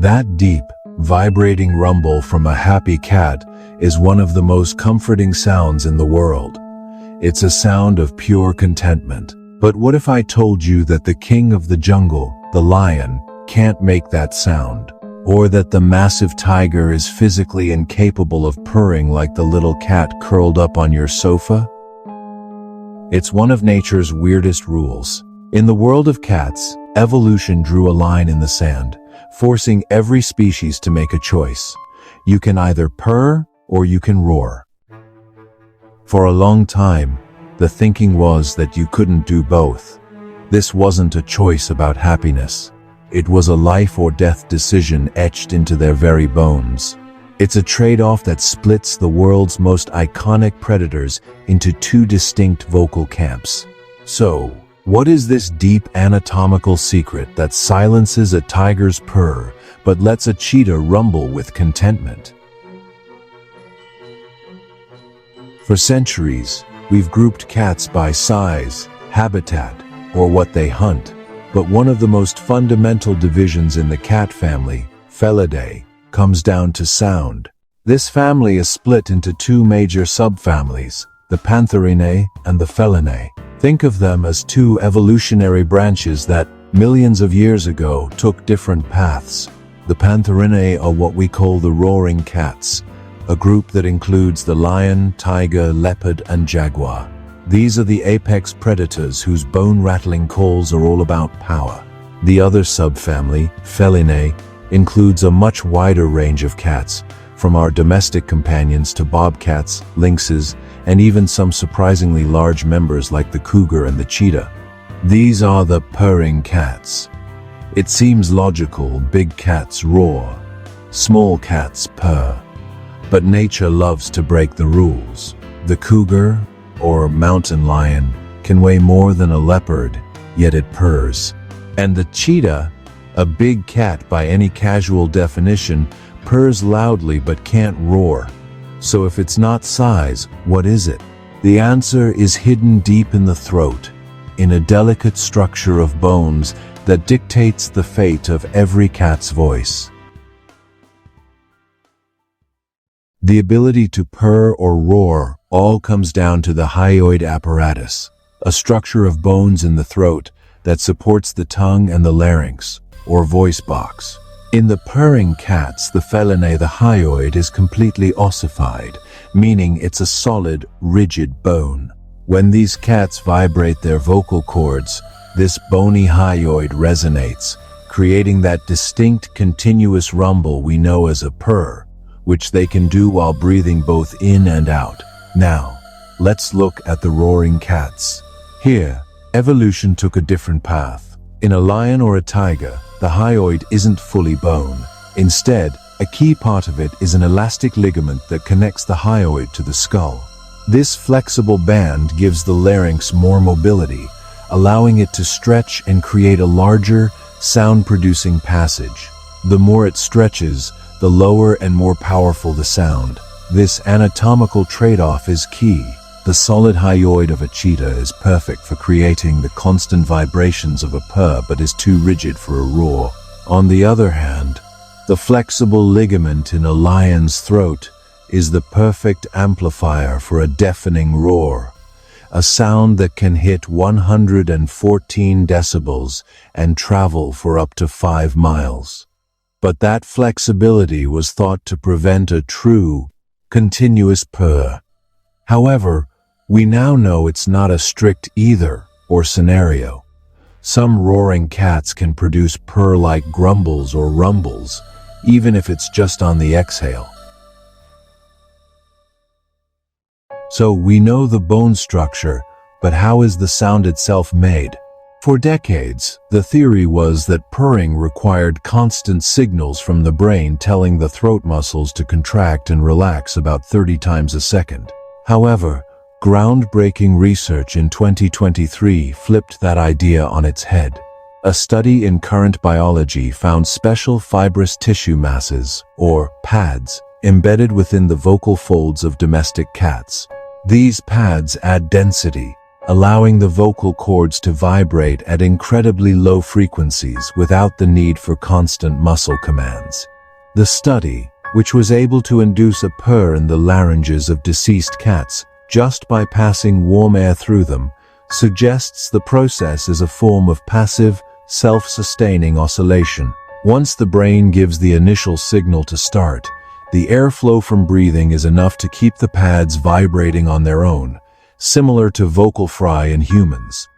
That deep, vibrating rumble from a happy cat is one of the most comforting sounds in the world. It's a sound of pure contentment. But what if I told you that the king of the jungle, the lion, can't make that sound? Or that the massive tiger is physically incapable of purring like the little cat curled up on your sofa? It's one of nature's weirdest rules. In the world of cats, evolution drew a line in the sand, forcing every species to make a choice. You can either purr or you can roar. For a long time, the thinking was that you couldn't do both. This wasn't a choice about happiness. It was a life or death decision etched into their very bones. It's a trade-off that splits the world's most iconic predators into two distinct vocal camps. So, what is this deep anatomical secret that silences a tiger's purr but lets a cheetah rumble with contentment? For centuries, we've grouped cats by size, habitat, or what they hunt. But one of the most fundamental divisions in the cat family, Felidae, comes down to sound. This family is split into two major subfamilies, the Pantherinae and the Feline. Think of them as two evolutionary branches that, millions of years ago, took different paths. The Pantherinae are what we call the roaring cats, a group that includes the lion, tiger, leopard, and jaguar. These are the apex predators whose bone-rattling calls are all about power. The other subfamily, Feline, includes a much wider range of cats, from our domestic companions to bobcats, lynxes, and even some surprisingly large members like the cougar and the cheetah. These are the purring cats. It seems logical, big cats roar, small cats purr. But nature loves to break the rules. The cougar, or mountain lion, can weigh more than a leopard, yet it purrs. And the cheetah, a big cat by any casual definition, purrs loudly but can't roar. So if it's not size, what is it? The answer is hidden deep in the throat, in a delicate structure of bones that dictates the fate of every cat's voice. The ability to purr or roar all comes down to the hyoid apparatus, a structure of bones in the throat that supports the tongue and the larynx, or voice box. In the purring cats, the Feline, the hyoid is completely ossified, meaning it's a solid, rigid bone. When these cats vibrate their vocal cords, this bony hyoid resonates, creating that distinct, continuous rumble we know as a purr, which they can do while breathing both in and out. Now, let's look at the roaring cats. Here, evolution took a different path. In a lion or a tiger, the hyoid isn't fully bone. Instead, a key part of it is an elastic ligament that connects the hyoid to the skull. This flexible band gives the larynx more mobility, allowing it to stretch and create a larger, sound-producing passage. The more it stretches, the lower and more powerful the sound. This anatomical trade-off is key. The solid hyoid of a cheetah is perfect for creating the constant vibrations of a purr but is too rigid for a roar. On the other hand, the flexible ligament in a lion's throat is the perfect amplifier for a deafening roar, a sound that can hit 114 decibels and travel for up to 5 miles. But that flexibility was thought to prevent a true, continuous purr. However, we now know it's not a strict either or scenario. Some roaring cats can produce purr-like grumbles or rumbles, even if it's just on the exhale. So we know the bone structure, but how is the sound itself made? For decades, the theory was that purring required constant signals from the brain telling the throat muscles to contract and relax about 30 times a second. However, groundbreaking research in 2023 flipped that idea on its head. A study in Current Biology found special fibrous tissue masses, or pads, embedded within the vocal folds of domestic cats. These pads add density, allowing the vocal cords to vibrate at incredibly low frequencies without the need for constant muscle commands. The study, which was able to induce a purr in the larynges of deceased cats just by passing warm air through them, suggests the process is a form of passive, self-sustaining oscillation. Once the brain gives the initial signal to start, the airflow from breathing is enough to keep the pads vibrating on their own, similar to vocal fry in humans.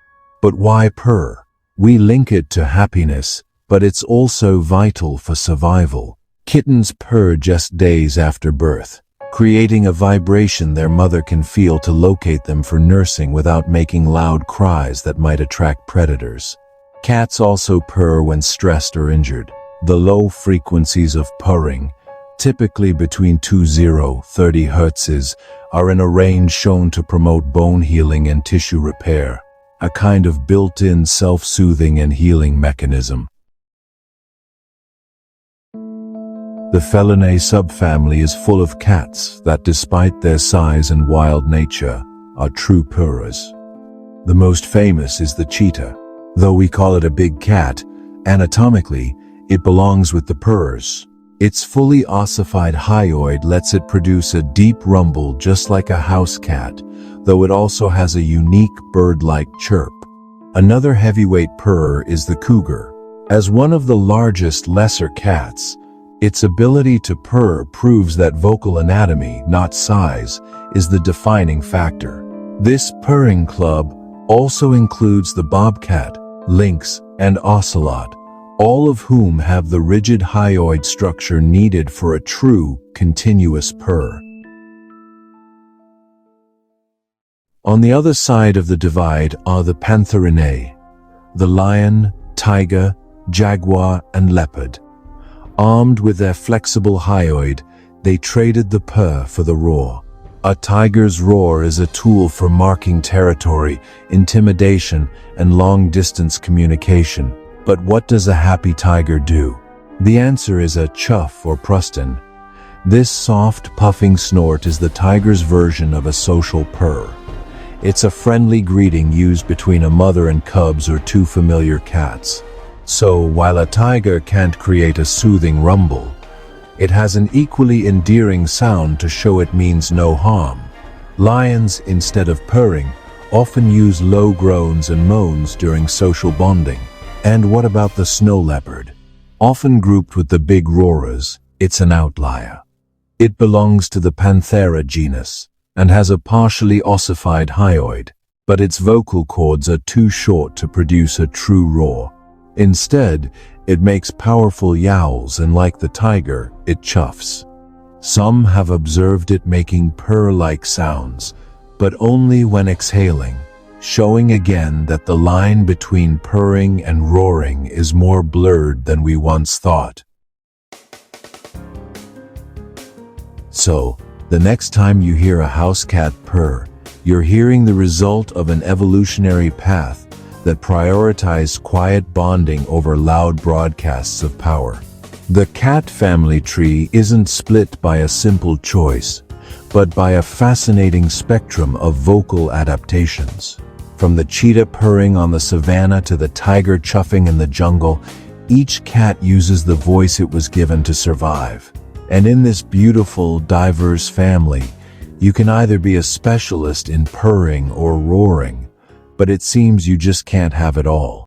But why purr? We link it to happiness, but it's also vital for survival. Kittens purr just days after birth, creating a vibration their mother can feel to locate them for nursing without making loud cries that might attract predators. Cats also purr when stressed or injured. The low frequencies of purring, typically between 20–30 Hz, are in a range shown to promote bone healing and tissue repair, a kind of built-in self-soothing and healing mechanism. The Feline subfamily is full of cats that, despite their size and wild nature, are true purrers. The most famous is the cheetah. Though we call it a big cat, anatomically, it belongs with the purrers. Its fully ossified hyoid lets it produce a deep rumble just like a house cat, though it also has a unique bird-like chirp. Another heavyweight purrer is the cougar. As one of the largest lesser cats, its ability to purr proves that vocal anatomy, not size, is the defining factor. This purring club also includes the bobcat, lynx, and ocelot, all of whom have the rigid hyoid structure needed for a true, continuous purr. On the other side of the divide are the pantherinae, the lion, tiger, jaguar, and leopard. Armed with their flexible hyoid, they traded the purr for the roar. A tiger's roar is a tool for marking territory, intimidation, and long-distance communication. But what does a happy tiger do? The answer is a chuff or prustin. This soft, puffing snort is the tiger's version of a social purr. It's a friendly greeting used between a mother and cubs or two familiar cats. So, while a tiger can't create a soothing rumble, it has an equally endearing sound to show it means no harm. Lions, instead of purring, often use low groans and moans during social bonding. And what about the snow leopard? Often grouped with the big roarers, it's an outlier. It belongs to the Panthera genus and has a partially ossified hyoid, but its vocal cords are too short to produce a true roar. Instead, it makes powerful yowls, and like the tiger, it chuffs. Some have observed it making purr-like sounds, but only when exhaling, showing again that the line between purring and roaring is more blurred than we once thought. So, the next time you hear a house cat purr, you're hearing the result of an evolutionary path that prioritized quiet bonding over loud broadcasts of power. The cat family tree isn't split by a simple choice, but by a fascinating spectrum of vocal adaptations. From the cheetah purring on the savannah to the tiger chuffing in the jungle, each cat uses the voice it was given to survive. And in this beautiful, diverse family, you can either be a specialist in purring or roaring, but it seems you just can't have it all.